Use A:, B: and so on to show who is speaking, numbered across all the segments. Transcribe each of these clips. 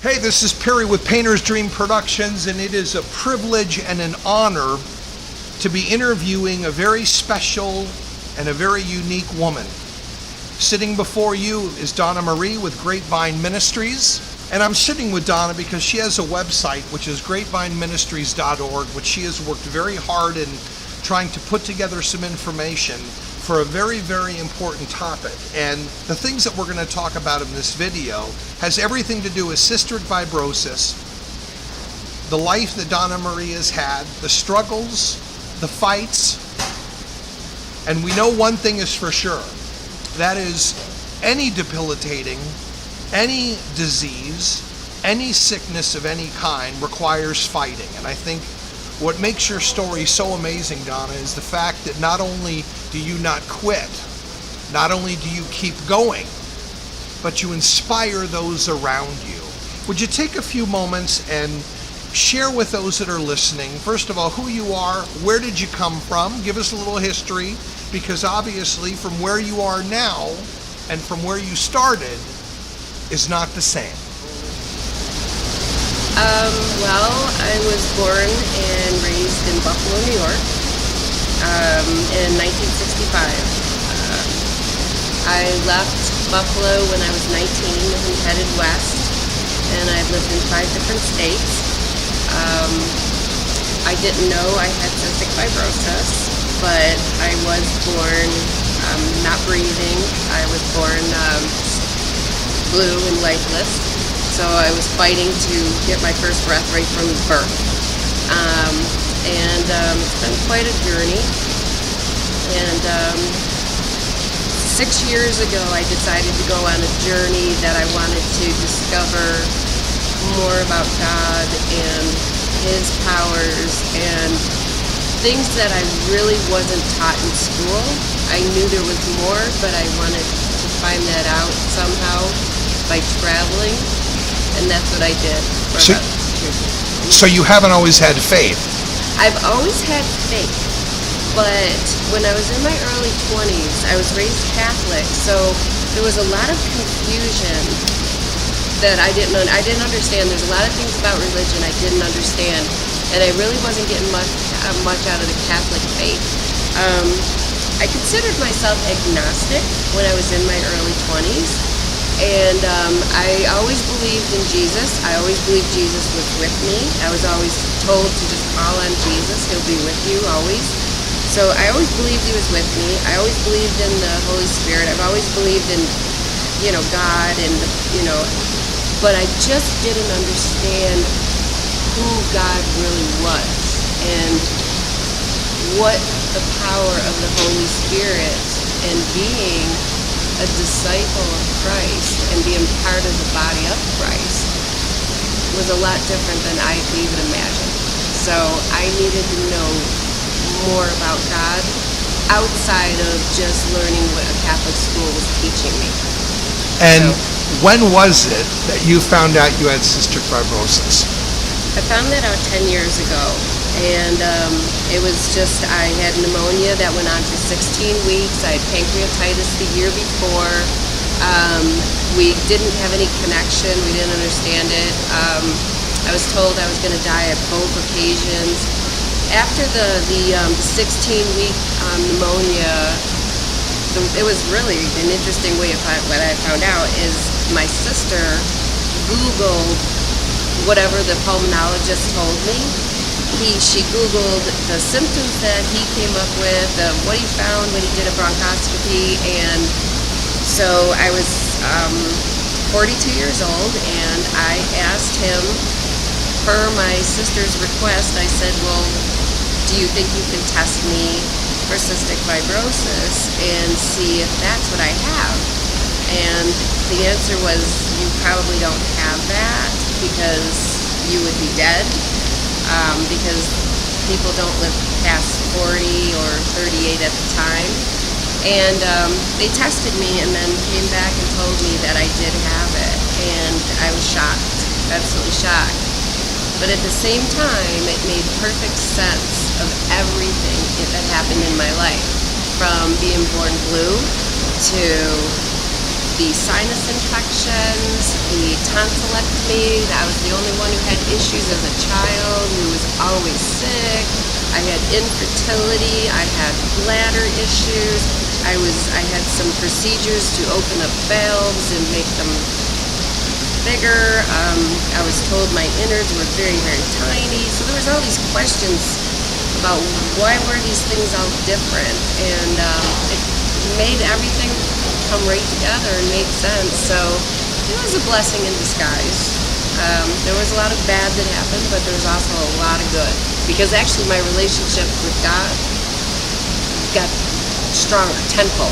A: Hey, this is Perry with Painter's Dream Productions, and it is a privilege and an honor to be interviewing a very special and a very unique woman. Sitting before you is Donna Marie with Grapevine Ministries, and I'm sitting with Donna because she has a website which is grapevineministries.org, which she has worked very hard in trying to put together some information for a very, very important topic. And the things that we're going to talk about in this video has everything to do with cystic fibrosis, the life that Donna Marie has had, the struggles, the fights, and we know one thing is for sure. That is, any debilitating, any disease, any sickness of any kind requires fighting. And I think what makes your story so amazing, Donna, is the fact that not only do you not quit, not only do you keep going, but you inspire those around you. Would you take a few moments and share with those that are listening, first of all, who you are, where did you come from? Give us a little history, because obviously from where you are now and from where you started is not the same.
B: Well, I was born and raised in Buffalo, New York, in 1965. I left Buffalo when I was 19 and headed west, and I've lived in 5 different states. I didn't know I had cystic fibrosis, but I was born not breathing. I was born blue and lifeless. So I was fighting to get my first breath right from birth. It's been quite a journey. And 6 years ago, I decided to go on a journey that I wanted to discover more about God and His powers and things that I really wasn't taught in school. I knew there was more, but I wanted to find that out somehow by traveling. And that's what I did.
A: So you haven't always had faith?
B: I've always had faith, but when I was in my early 20s, I was raised Catholic, so there was a lot of confusion that I didn't understand. There's a lot of things about religion I didn't understand, and I really wasn't getting much out of the Catholic faith. I considered myself agnostic when I was in my early 20s. And I always believed in Jesus. I always believed Jesus was with me. I was always told to just call on Jesus. He'll be with you always. So I always believed He was with me. I always believed in the Holy Spirit. I've always believed in, God and, but I just didn't understand who God really was and what the power of the Holy Spirit and being a disciple of Christ and being part of the body of Christ was a lot different than I could even imagine. So I needed to know more about God outside of just learning what a Catholic school was teaching me.
A: And when was it that you found out you had cystic fibrosis?
B: I found that out 10 years ago. And it was just, I had pneumonia that went on for 16 weeks. I had pancreatitis the year before. We didn't have any connection. We didn't understand it. I was told I was going to die at both occasions. After the 16-week pneumonia, it was really an interesting way of what I found out is my sister Googled whatever the pulmonologist told me. She Googled the symptoms that he came up with, what he found when he did a bronchoscopy, and so I was 42 years old, and I asked him, per my sister's request, I said, well, do you think you can test me for cystic fibrosis and see if that's what I have? And the answer was, you probably don't have that because you would be dead. Because people don't live past 40 or 38 at the time. And they tested me and then came back and told me that I did have it. And I was shocked, absolutely shocked. But at the same time, it made perfect sense of everything that happened in my life. From being born blue to the sinus infections, the tonsillectomy. I was the only one who had issues as a child, who was always sick. I had infertility. I had bladder issues. I had some procedures to open up valves and make them bigger. I was told my innards were very, very tiny. So there was all these questions about why were these things all different, and it made everything come right together and made sense. So it was a blessing in disguise. There was a lot of bad that happened, but there was also a lot of good, because actually my relationship with God got stronger, tenfold.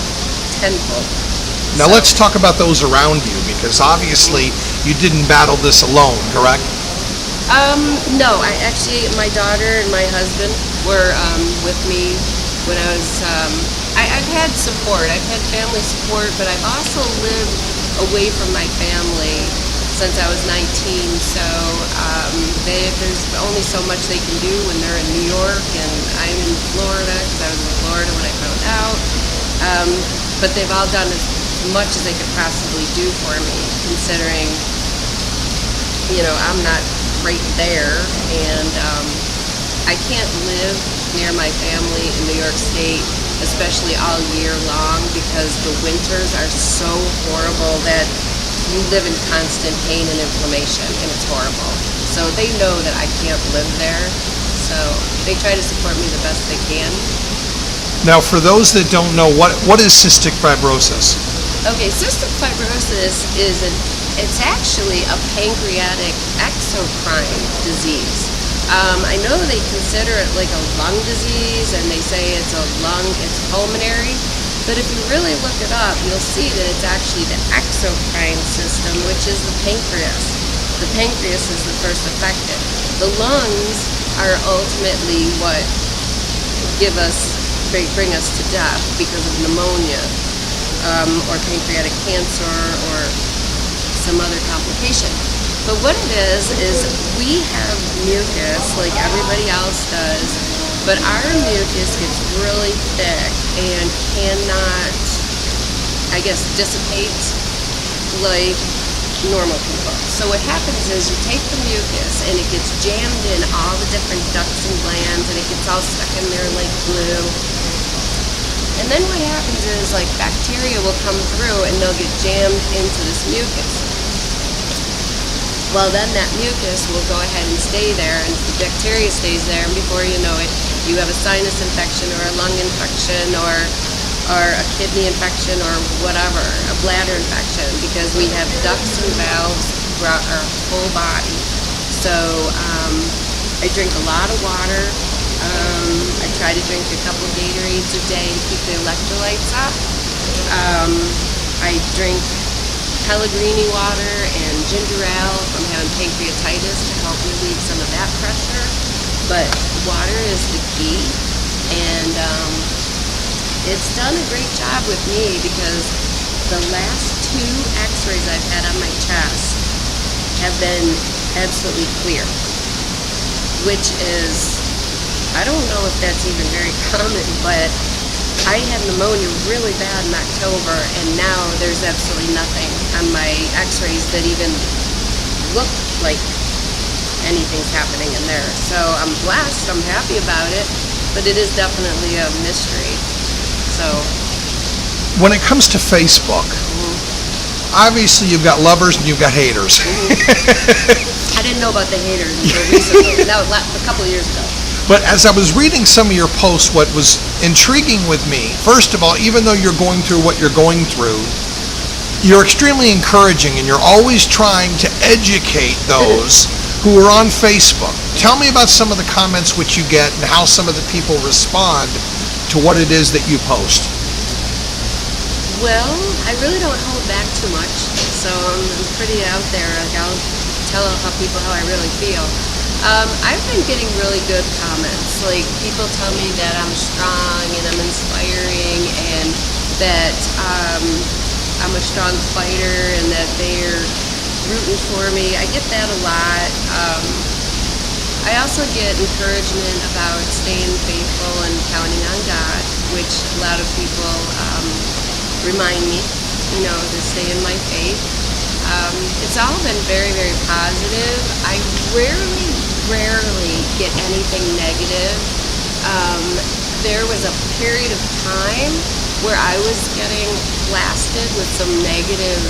A: Now let's talk about those around you, because obviously you didn't battle this alone, correct?
B: No, my daughter and my husband were with me when I was, I've had support. I've had family support, but I've also lived away from my family since I was 19, so there's only so much they can do when they're in New York, and I'm in Florida, because I was in Florida when I found out. But they've all done as much as they could possibly do for me, considering, I'm not right there, and I can't live near my family in New York State, especially all year long, because the winters are so horrible that you live in constant pain and inflammation, and it's horrible. So they know that I can't live there, so they try to support me the best they can.
A: Now, for those that don't know, what is cystic fibrosis?
B: Okay, cystic fibrosis it's actually a pancreatic exocrine disease. I know they consider it like a lung disease, and they say it's pulmonary, but if you really look it up, you'll see that it's actually the exocrine system, which is the pancreas. The pancreas is the first affected. The lungs are ultimately what bring us to death because of pneumonia, or pancreatic cancer, or some other complication. But what it is we have mucus like everybody else does, but our mucus gets really thick and cannot, dissipate like normal people. So what happens is you take the mucus and it gets jammed in all the different ducts and glands, and it gets all stuck in there like glue. And then what happens is bacteria will come through and they'll get jammed into this mucus. Well, then that mucus will go ahead and stay there, and the bacteria stays there, and before you know it, you have a sinus infection or a lung infection or a kidney infection or whatever, a bladder infection, because we have ducts and valves throughout our whole body. So I drink a lot of water. I try to drink a couple Gatorades a day to keep the electrolytes up. I drink Pellegrini water and ginger ale if I'm having pancreatitis to help relieve some of that pressure. But water is the key, and it's done a great job with me, because the last 2 x-rays I've had on my chest have been absolutely clear, which is, I don't know if that's even very common, but I had pneumonia really bad in October, and now there's absolutely nothing on my x-rays that even look like anything's happening in there. So I'm blessed, I'm happy about it, but it is definitely a mystery. So
A: when it comes to Facebook, obviously you've got lovers and you've got haters.
B: I didn't know about the haters until recently. That was a couple of years ago.
A: But as I was reading some of your posts, what was intriguing with me, first of all, even though you're going through what you're going through, you're extremely encouraging, and you're always trying to educate those who are on Facebook. Tell me about some of the comments which you get and how some of the people respond to what it is that you post.
B: Well, I really don't hold back too much, so I'm pretty out there. I'll tell how I really feel. I've been getting really good comments. People tell me that I'm strong and I'm inspiring, and that I'm a strong fighter, and that they're rooting for me. I get that a lot. I also get encouragement about staying faithful and counting on God, which a lot of people remind me, to stay in my faith. It's all been very, very positive. I rarely get anything negative. There was a period of time where I was getting blasted with some negative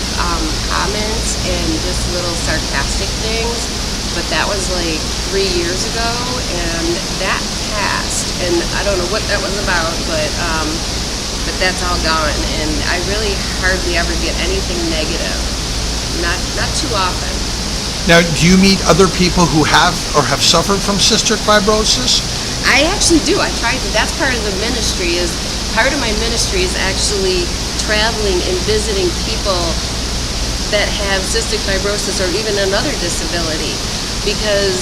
B: comments and just little sarcastic things, but that was like 3 years ago, and that passed, and I don't know what that was about, but that's all gone, and I really hardly ever get anything negative. Not too often.
A: Now, do you meet other people who have or have suffered from cystic fibrosis?
B: I actually do. I try to. That's part of the ministry. Part of my ministry is actually traveling and visiting people that have cystic fibrosis or even another disability, because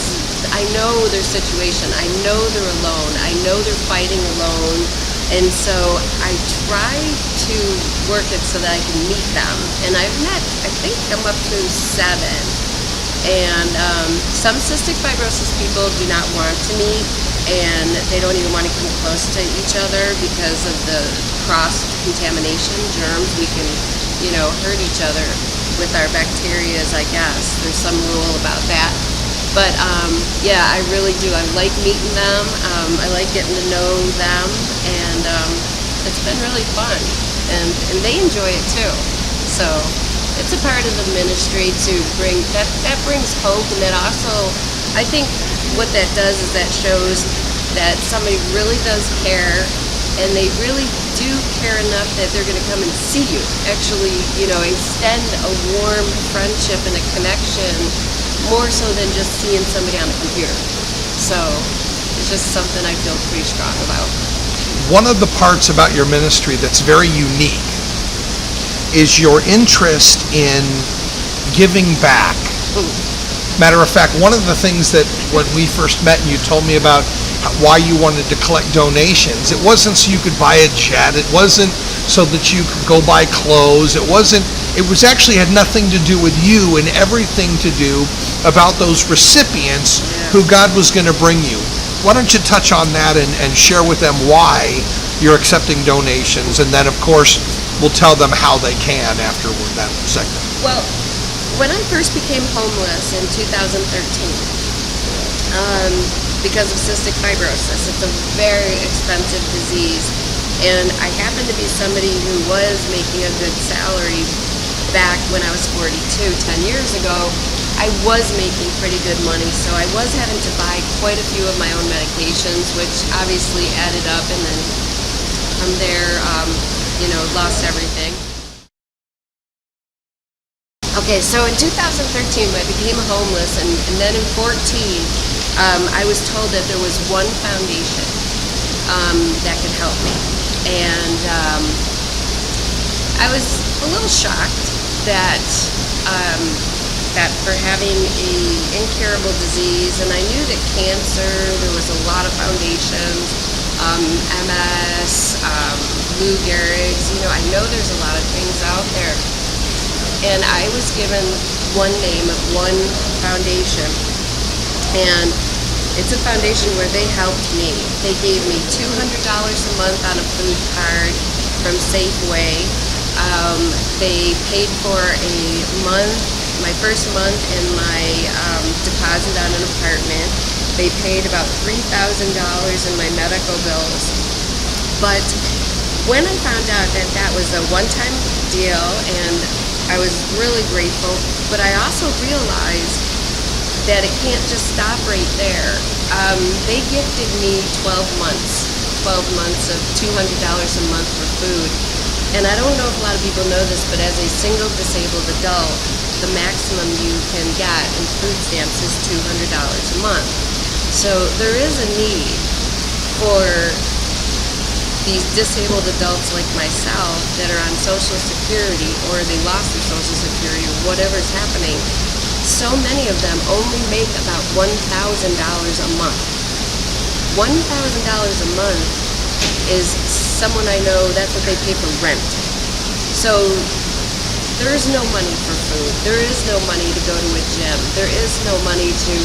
B: I know their situation. I know they're alone. I know they're fighting alone. And so I try to work it so that I can meet them. And I've met, I think I'm up to 7. And some cystic fibrosis people do not want to meet, and they don't even want to come close to each other because of the cross-contamination germs. We can, hurt each other with our bacteria, I guess. There's some rule about that. But yeah, I really do. I like meeting them. I like getting to know them, and it's been really fun. And they enjoy it too. So it's a part of the ministry to bring that brings hope, and that also, I think what that does is that shows that somebody really does care, and they really do care enough that they're going to come and see you. Actually, extend a warm friendship and a connection, more so than just seeing somebody on a computer. So it's just something I feel pretty strong about.
A: One of the parts about your ministry that's very unique is your interest in giving back. Matter of fact, one of the things that when we first met and you told me about why you wanted to collect donations, it wasn't so you could buy a jet, it wasn't so that you could go buy clothes, it was actually had nothing to do with you and everything to do about those recipients who God was going to bring you. Why don't you touch on that and share with them why you're accepting donations, and then of course we'll tell them how they can after that segment.
B: Well, when I first became homeless in 2013, because of cystic fibrosis, it's a very expensive disease, and I happened to be somebody who was making a good salary back when I was 42, 10 years ago. I was making pretty good money, so I was having to buy quite a few of my own medications, which obviously added up, and then from there, lost everything. Okay, so in 2013, I became homeless, and then in 14, I was told that there was one foundation that could help me, and I was a little shocked that for having a incurable disease, and I knew that cancer, there was a lot of foundations, MS, Lou Gehrig's, I know there's a lot of things out there. And I was given one name of one foundation, and it's a foundation where they helped me. They gave me $200 a month on a food card from Safeway. They paid for a month, my first month, and my deposit on an apartment. They paid about $3,000 in my medical bills. But when I found out that that was a one-time deal, and I was really grateful, but I also realized that it can't just stop right there. They gifted me 12 months of $200 a month for food. And I don't know if a lot of people know this, but as a single disabled adult, the maximum you can get in food stamps is $200 a month. So there is a need for these disabled adults like myself that are on Social Security, or they lost their Social Security, or whatever's happening. So many of them only make about $1,000 a month. $1,000 a month is someone I know, that's what they pay for rent. So there is no money for food. There is no money to go to a gym. There is no money to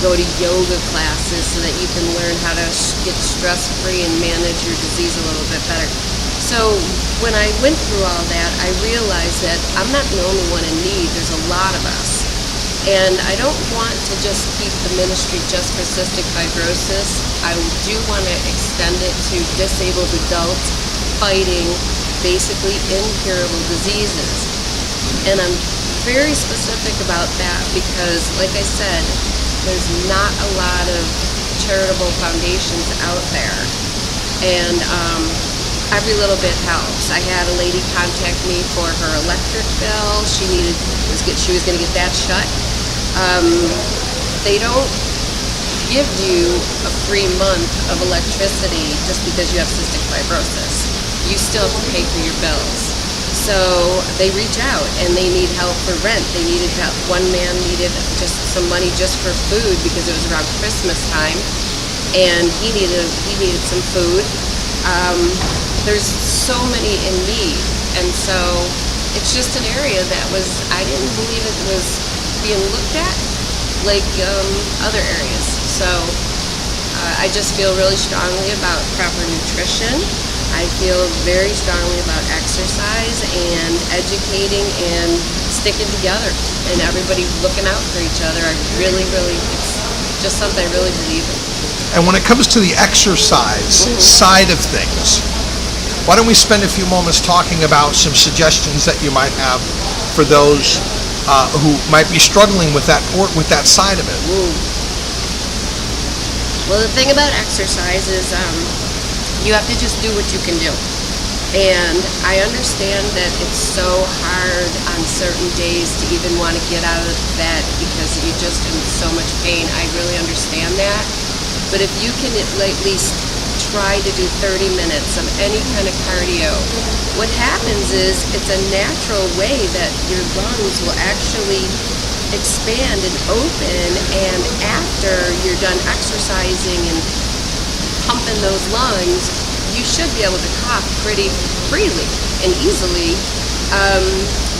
B: go to yoga classes so that you can learn how to get stress-free and manage your disease a little bit better. So So when I went through all that, I realized that I'm not the only one in need. There's a lot of us. And I don't want to just keep the ministry just for cystic fibrosis. I do want to extend it to disabled adults fighting basically incurable diseases. And I'm very specific about that because, like I said, there's not a lot of charitable foundations out there. And every little bit helps. I had a lady contact me for her electric bill. She was going to get that shut. They don't give you a free month of electricity just because you have cystic fibrosis. You still have to pay for your bills. So they reach out and they need help for rent. They needed help. One man needed just some money just for food because it was around Christmas time, and he needed some food. There's so many in need, and so it's just an area that I didn't believe it was being looked at like other areas. So I just feel really strongly about proper nutrition. I feel very strongly about exercise and educating and sticking together and everybody looking out for each other. It's just something I really believe in.
A: And when it comes to the exercise side of things, why don't we spend a few moments talking about some suggestions that you might have for those who might be struggling with that side of it?
B: Well, the thing about exercise is you have to just do what you can do. And I understand that it's so hard on certain days to even want to get out of bed because you're just in so much pain. I really understand that. But if you can at least try to do 30 minutes of any kind of cardio, what happens is it's a natural way that your lungs will actually expand and open, and after you're done exercising and pumping those lungs, you should be able to cough pretty freely and easily,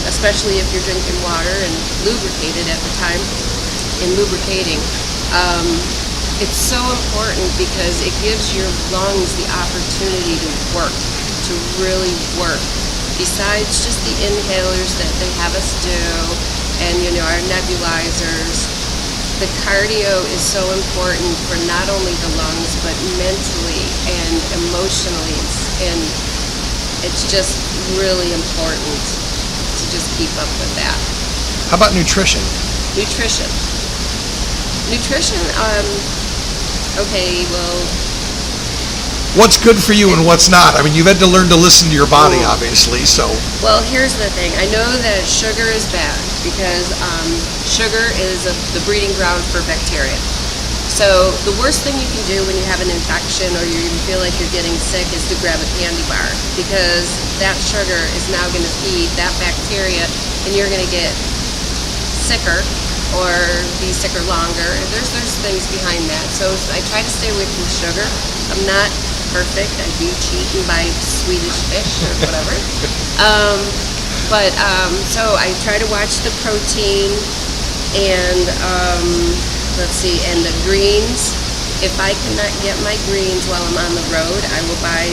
B: especially if you're drinking water and lubricated at the time. In lubricating, it's so important because it gives your lungs the opportunity to work, to really work. Besides just the inhalers that they have us do, and our nebulizers, the cardio is so important for not only the lungs, but mentally and emotionally, and it's just really important to just keep up with that.
A: How about nutrition?
B: Nutrition, okay, well,
A: what's good for you and what's not? I mean, you've had to learn to listen to your body, obviously, so.
B: Well, here's the thing. I know that sugar is bad because sugar is the breeding ground for bacteria. So the worst thing you can do when you have an infection or you feel like you're getting sick is to grab a candy bar, because that sugar is now going to feed that bacteria and you're going to get sicker or be sicker longer. There's things behind that. So I try to stay away from sugar. I'm not perfect. I do cheat and buy Swedish fish or whatever. So I try to watch the protein and and the greens. If I cannot get my greens while I'm on the road, I will buy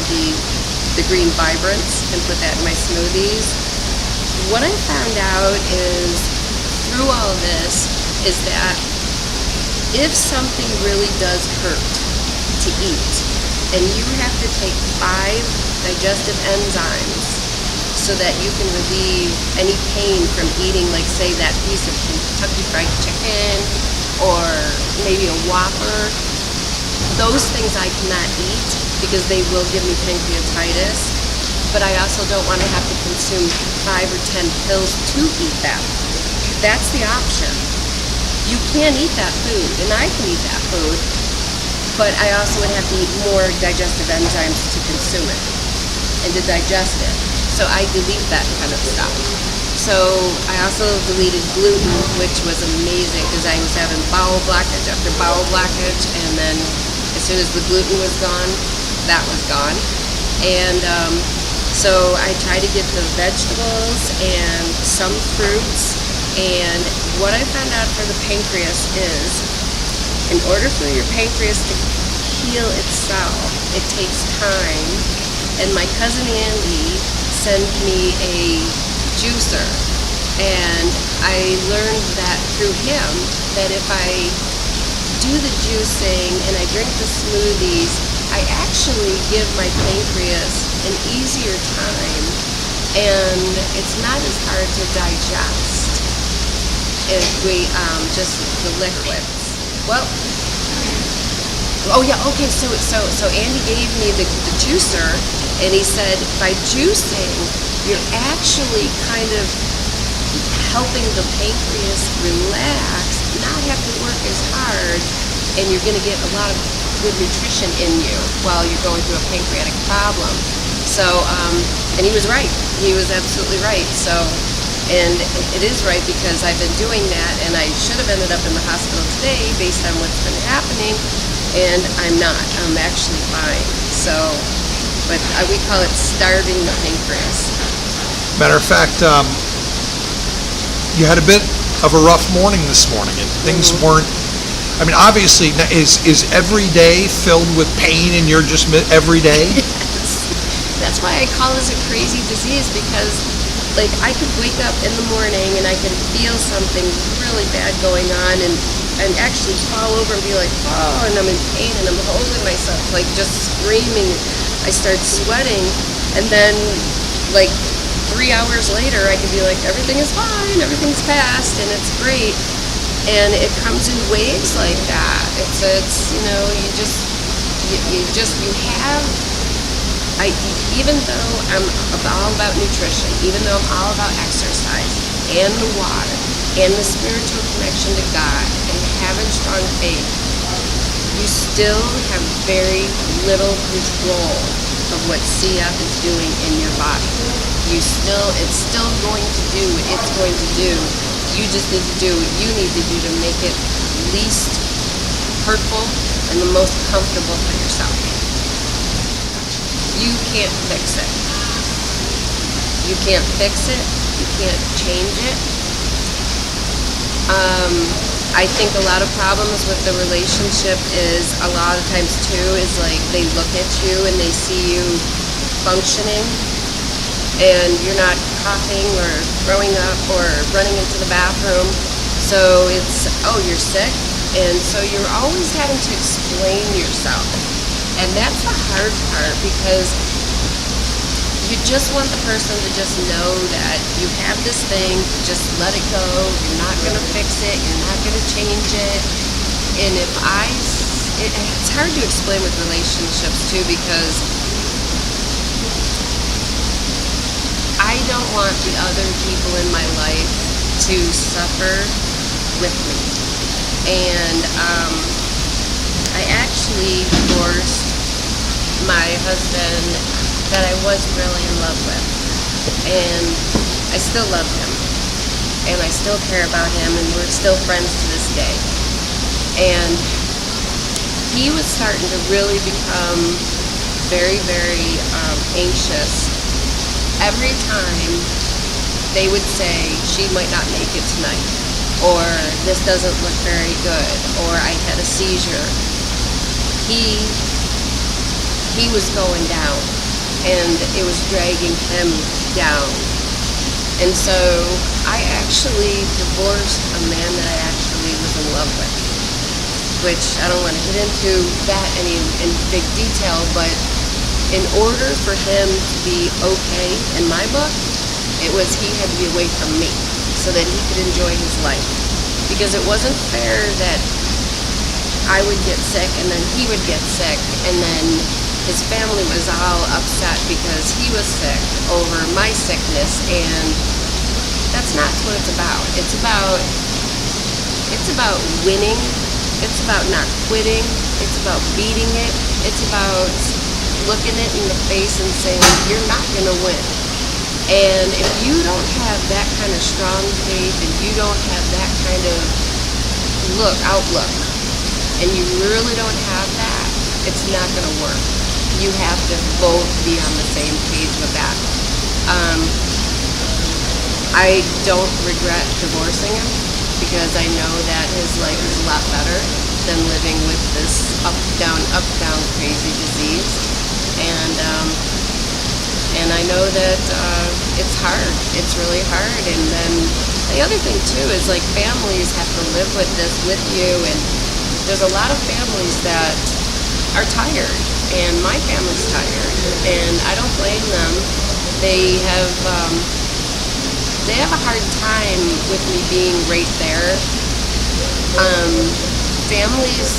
B: the green vibrants and put that in my smoothies. What I found out is through all this is that if something really does hurt to eat, and you have to take 5 digestive enzymes so that you can relieve any pain from eating, like say that piece of Kentucky Fried Chicken or maybe a Whopper, those things I cannot eat because they will give me pancreatitis, but I also don't want to have to consume 5 or 10 pills to eat them. That's the option. You can eat that food, and I can eat that food, but I also would have to eat more digestive enzymes to consume it and to digest it. So I delete that kind of stuff. So I also deleted gluten, which was amazing because I was having bowel blockage after bowel blockage, and then as soon as the gluten was gone, that was gone. And so I try to get the vegetables and some fruits. And what I found out for the pancreas is, in order for your pancreas to heal itself, it takes time And my cousin Andy sent me a juicer. And I learned that through him, that if I do the juicing and I drink the smoothies, I actually give my pancreas an easier time, and it's not as hard to digest if we just the liquids. Well, oh yeah, okay. So Andy gave me the juicer, and he said by juicing, you're actually kind of helping the pancreas relax, not have to work as hard, and you're going to get a lot of good nutrition in you while you're going through a pancreatic problem. So, and he was right. He was absolutely right. So, and it is right, because I've been doing that, and I should have ended up in the hospital today based on what's been happening, and I'm not. I'm actually fine. So, but we call it starving the pancreas.
A: Matter of fact, you had a bit of a rough morning this morning, and things weren't. I mean, obviously, is every day filled with pain, and you're just every day?
B: Yes. That's why I call this a crazy disease, because, like, I could wake up in the morning and I could feel something really bad going on, and actually fall over and be like, oh, and I'm in pain, and I'm holding myself, like, just screaming. I start sweating, and then, like, 3 hours later, I could be like, everything is fine, everything's passed, and it's great. And it comes in waves like that. It's you know, you have, even though I'm all about nutrition, even though I'm all about exercise, and the water, and the spiritual connection to God, and having strong faith, you still have very little control of what CF is doing in your body. It's still going to do what it's going to do. You just need to do what you need to do to make it least hurtful and the most comfortable for yourself. You can't fix it. You can't fix it. You can't change it. I think a lot of problems with the relationship is, a lot of times too, is like they look at you and they see you functioning, and you're not coughing or throwing up or running into the bathroom. So it's, oh, you're sick? And so you're always having to explain yourself. And that's the hard part, because you just want the person to just know that you have this thing, just let it go, you're not going to fix it, you're not going to change it. And it's hard to explain with relationships too, because I don't want the other people in my life to suffer with me. And I actually divorced my husband that I was really in love with. And I still love him. And I still care about him, and we're still friends to this day. And he was starting to really become very, very anxious. Every time they would say, she might not make it tonight, or this doesn't look very good, or I had a seizure, he was going down, and it was dragging him down. And so I actually divorced a man that I actually was in love with, which I don't want to get into that in big detail, but in order for him to be okay in my book, it was he had to be away from me so that he could enjoy his life. Because it wasn't fair that I would get sick and then he would get sick, and then his family was all upset because he was sick over my sickness, and that's not what it's about. It's about winning. It's about not quitting. It's about beating it. It's about looking it in the face and saying, you're not going to win. And if you don't have that kind of strong faith, and you don't have that kind of outlook, and you really don't have that, it's not going to work. You have to both be on the same page with that. I don't regret divorcing him, because I know that his life is a lot better than living with this up, down, crazy disease. And And I know that it's hard. It's really hard. And then the other thing too is like families have to live with this with you, and there's a lot of families that are tired, and my family's tired, and I don't blame them. They have a hard time with me being right there. Families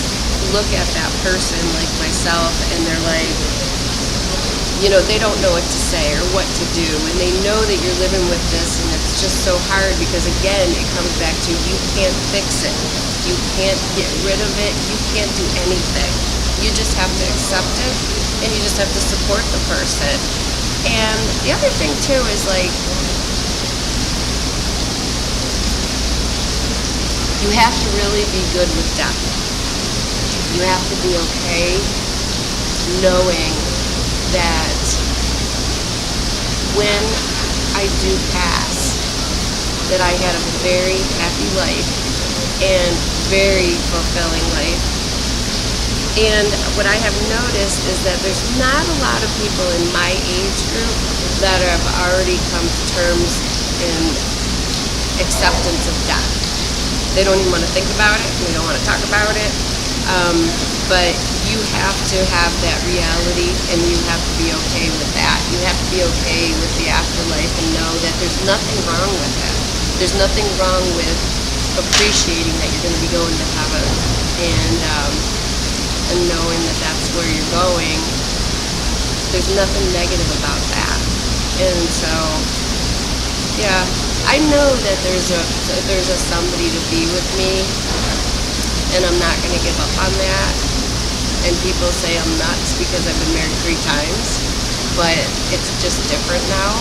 B: look at that person like myself, and they're like, they don't know what to say or what to do, and they know that you're living with this, and it's just so hard because, again, it comes back to you can't fix it. You can't get rid of it. You can't do anything. You just have to accept it, and you just have to support the person. And the other thing, too, is like, you have to really be good with death. You have to be okay knowing that when I do pass, that I had a very happy life and very fulfilling life. And what I have noticed is that there's not a lot of people in my age group that have already come to terms in acceptance of death. They don't even want to think about it. They don't want to talk about it. But you have to have that reality, and you have to be okay with that. You have to be okay with the afterlife and know that there's nothing wrong with it. There's nothing wrong with appreciating that you're going to be going to heaven, and knowing that that's where you're going. There's nothing negative about that. And so, yeah, I know that there's a somebody to be with me, and I'm not going to give up on that. And people say I'm nuts because I've been married 3 times, but it's just different now.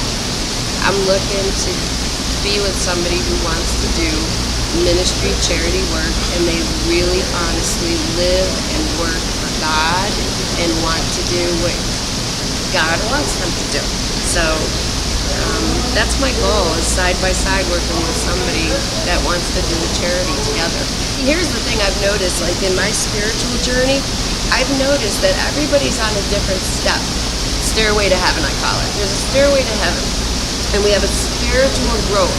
B: I'm looking to be with somebody who wants to do ministry, charity work, and they really honestly live and work for God and want to do what God wants them to do. So that's my goal, is side by side working with somebody that wants to do a charity together. Here's the thing I've noticed, like in my spiritual journey, I've noticed that everybody's on a different stairway to heaven, I call it. There's a stairway to heaven, and we have a spiritual growth,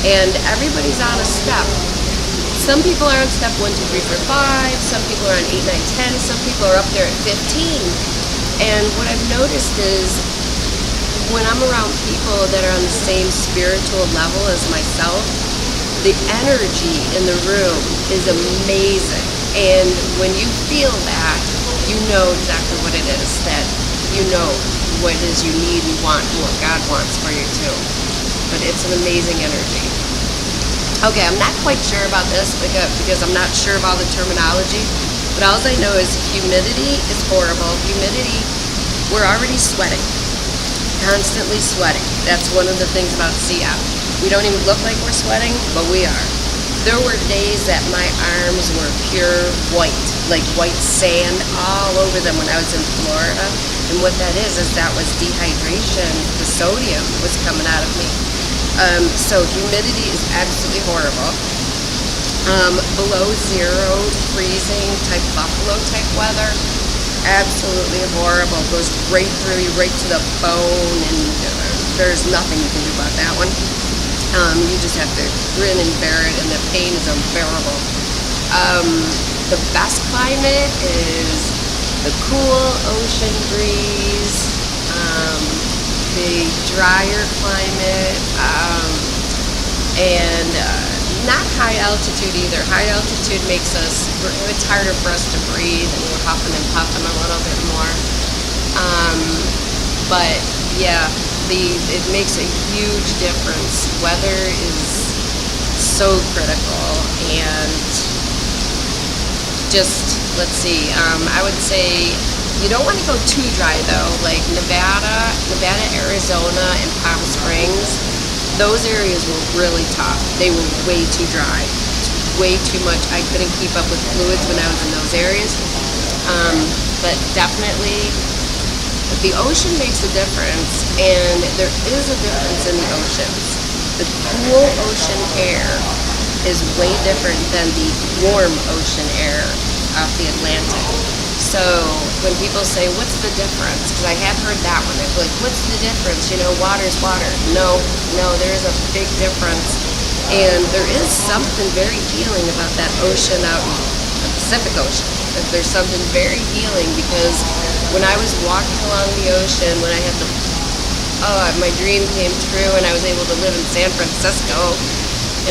B: and everybody's on a step. Some people are on step 1, 2, 3, 4, 5, some people are on 8, 9, 10, some people are up there at 15. And what I've noticed is when I'm around people that are on the same spiritual level as myself, the energy in the room is amazing. And when you feel that, you know exactly what it is, that you know what it is you need and want and what God wants for you too. But it's an amazing energy. Okay, I'm not quite sure about this because I'm not sure of all the terminology, but all I know is humidity is horrible. Humidity, we're already sweating, constantly sweating. That's one of the things about CF. We don't even look like we're sweating, but we are. There were days that my arms were pure white, like white sand all over them when I was in Florida. And what that is that was dehydration. The sodium was coming out of me. So humidity is absolutely horrible. Below zero, freezing type buffalo type weather, absolutely horrible. Goes right through you, right to the bone, and there's nothing you can do about that one. You just have to grin and bear it, and the pain is unbearable. The best climate is the cool ocean breeze, the drier climate, and not high altitude either. High altitude makes it's harder for us to breathe, and we're huffing and puffing a little bit more. But yeah, it makes a huge difference. Weather is so critical, and just, let's see, I would say you don't want to go too dry though, like Nevada, Arizona, and Palm Springs. Those areas were really tough. They were way too dry. Way too much. I couldn't keep up with fluids when I was in those areas. But definitely, the ocean makes a difference, and there is a difference in the oceans. The cool ocean air is way different than the warm ocean air off the Atlantic. So when people say, what's the difference? Because I had heard that one. I'd be like, what's the difference? Water's water. No, there is a big difference. And there is something very healing about that ocean out in the Pacific Ocean. There's something very healing, because when I was walking along the ocean, when I had my dream came true and I was able to live in San Francisco,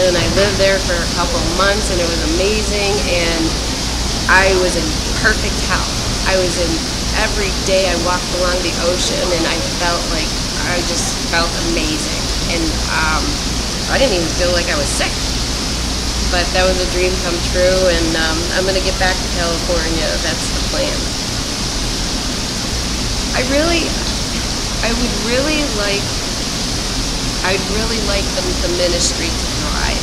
B: and I lived there for a couple of months, and it was amazing, and I was in perfect health. Every day I walked along the ocean, and I just felt amazing. And I didn't even feel like I was sick. But that was a dream come true, and I'm going to get back to California. That's the plan. I'd really like the ministry to thrive.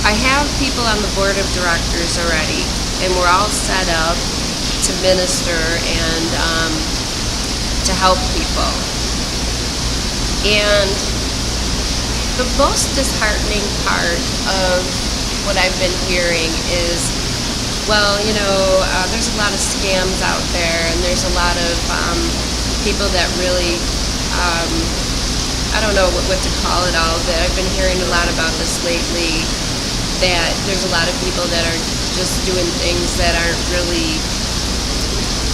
B: I have people on the board of directors already, and we're all set up to minister and to help people. And the most disheartening part of what I've been hearing is, there's a lot of scams out there, and there's a lot of people that really, I don't know what to call it all, but I've been hearing a lot about this lately, that there's a lot of people that are just doing things that aren't really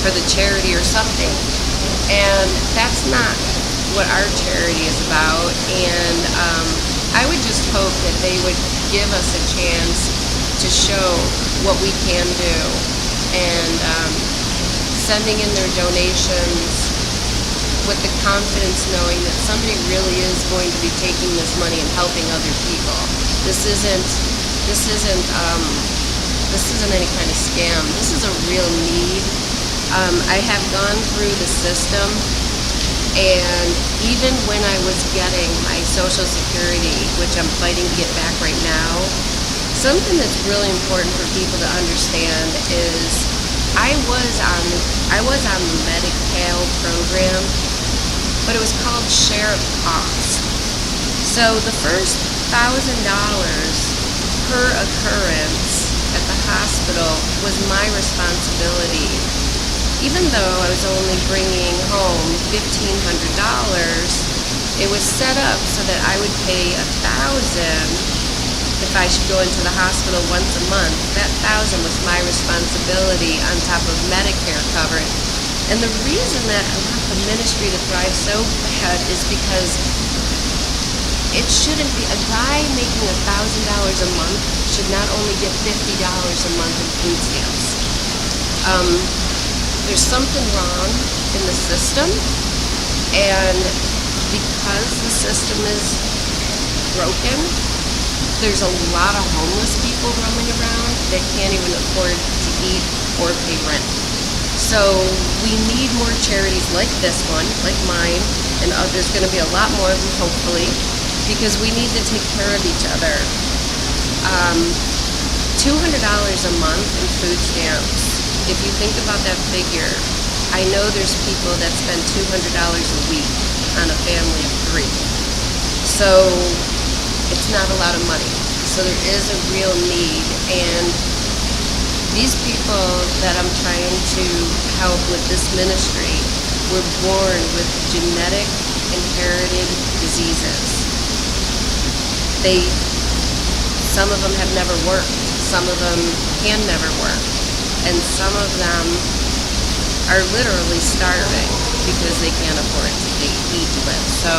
B: for the charity or something. And that's not what our charity is about. And I would just hope that they would give us a chance to show what we can do, and sending in their donations with the confidence knowing that somebody really is going to be taking this money and helping other people. This isn't any kind of scam. This is a real need. I have gone through the system, and even when I was getting my Social Security, which I'm fighting to get back right now, something that's really important for people to understand is I was on the Medi-Cal program, but it was called share of cost. So the first $1,000 per occurrence at the hospital was my responsibility. Even though I was only bringing home $1,500, it was set up so that I would pay $1,000 if I should go into the hospital once a month. That $1,000 was my responsibility on top of Medicare coverage. And the reason that I want the ministry to thrive so bad is because it shouldn't be, a guy making $1,000 a month should not only get $50 a month in food stamps. There's something wrong in the system, and because the system is broken, there's a lot of homeless people roaming around that can't even afford to eat or pay rent. So we need more charities like this one, like mine, and there's going to be a lot more of them, hopefully, because we need to take care of each other. $200 a month in food stamps. If you think about that figure, I know there's people that spend $200 a week on a family of 3. So it's not a lot of money. So there is a real need, and these people that I'm trying to help with this ministry were born with genetic inherited diseases. Some of them have never worked, some of them can never work, and some of them are literally starving because they can't afford to eat to live. So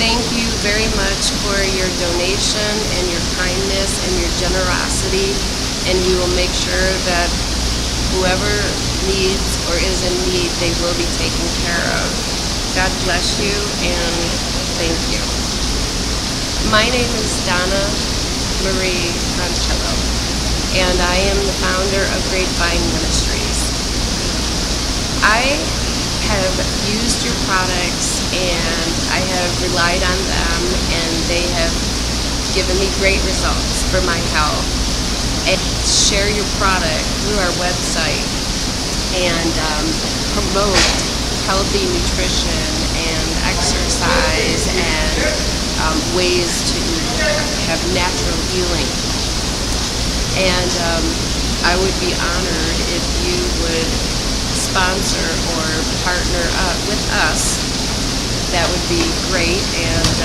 B: thank you very much for your donation and your kindness and your generosity, and we will make sure that whoever needs or is in need, they will be taken care of. God bless you, and thank you. My name is Donna Marie Roncello, and I am the founder of Grapevine Ministries. I have used your products, and I have relied on them, and they have given me great results for my health. And share your product through our website and promote healthy nutrition and exercise and ways to have natural healing. And I would be honored if you would sponsor or partner up with us. That would be great, and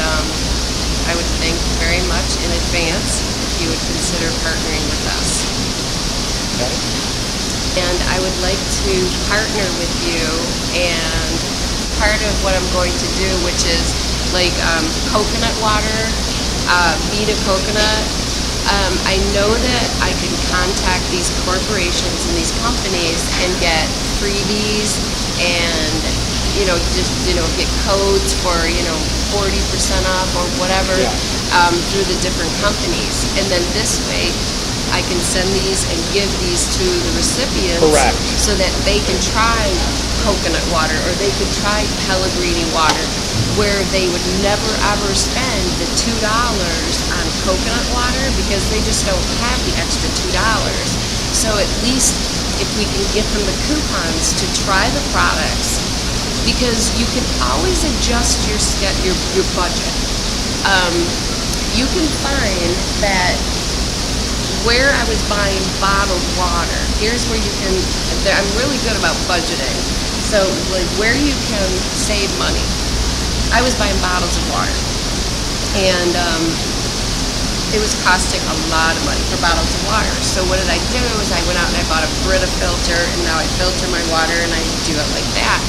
B: I would thank you very much in advance if you would consider partnering with us.
A: Okay.
B: And I would like to partner with you, and part of what I'm going to do, which is like coconut water, Vita coconut. I know that I can contact these corporations and these companies and get freebies and get codes for 40% off or whatever through the different companies, and then this way I can send these and give these to the recipients.
A: Correct.
B: So that they can try coconut water or they could try Pellegrini water, where they would never ever spend the $2 on coconut water because they just don't have the extra $2. So at least if we can give them the coupons to try the products, because you can always adjust your budget. You can find that where I was buying bottled water, here's where you can, I'm really good about budgeting. So like where you can save money. I was buying bottles of water, and it was costing a lot of money for bottles of water. So what did I do is I went out and I bought a Brita filter, and now I filter my water and I do it like that.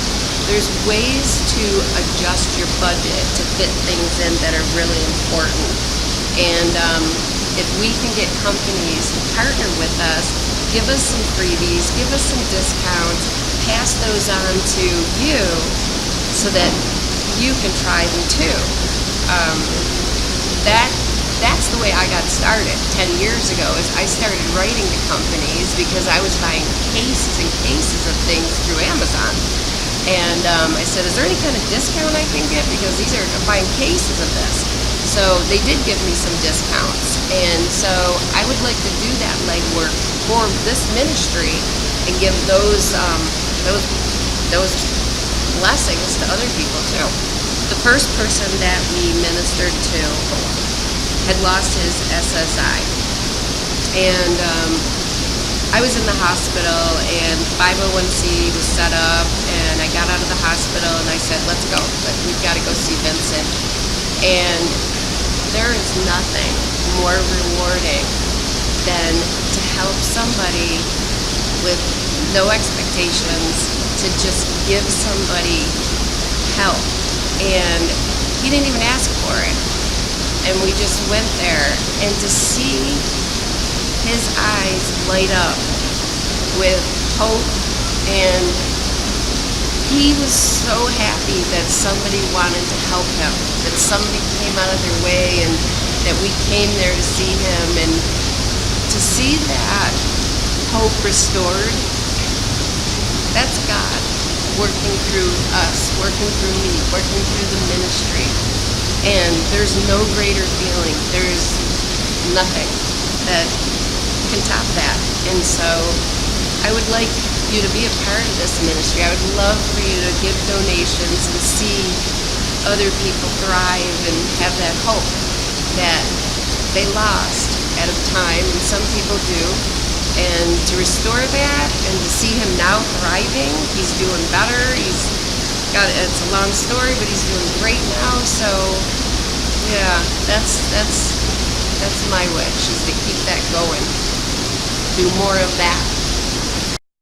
B: There's ways to adjust your budget to fit things in that are really important. And if we can get companies to partner with us, give us some freebies, give us some discounts, pass those on to you so that you can try them too. That's the way I got started 10 years ago. Is I started writing to companies because I was buying cases and cases of things through Amazon. And I said, is there any kind of discount I can get? Because I'm buying cases of this. So they did give me some discounts. And so I would like to do that legwork for this ministry and give those blessings to other people too. The first person that we ministered to had lost his SSI. And I was in the hospital, and 501c was set up, and I got out of the hospital, and I said, let's go. We've got to go see Vincent. And there is nothing more rewarding than to help somebody with no expectations, to just give somebody help. And he didn't even ask for it. And we just went there, and to see his eyes light up with hope, and he was so happy that somebody wanted to help him, that somebody came out of their way, and that we came there to see him, and to see that hope restored, that's God working through us, working through me, working through the ministry. And there's no greater feeling. There's nothing that can top that. And so I would like you to be a part of this ministry. I would love for you to give donations and see other people thrive and have that hope that they lost at a time, and some people do. And to restore that and to see him now thriving, he's doing better. It's a long story, but he's doing great now. So yeah, that's my wish, is to keep that going. Do more of that.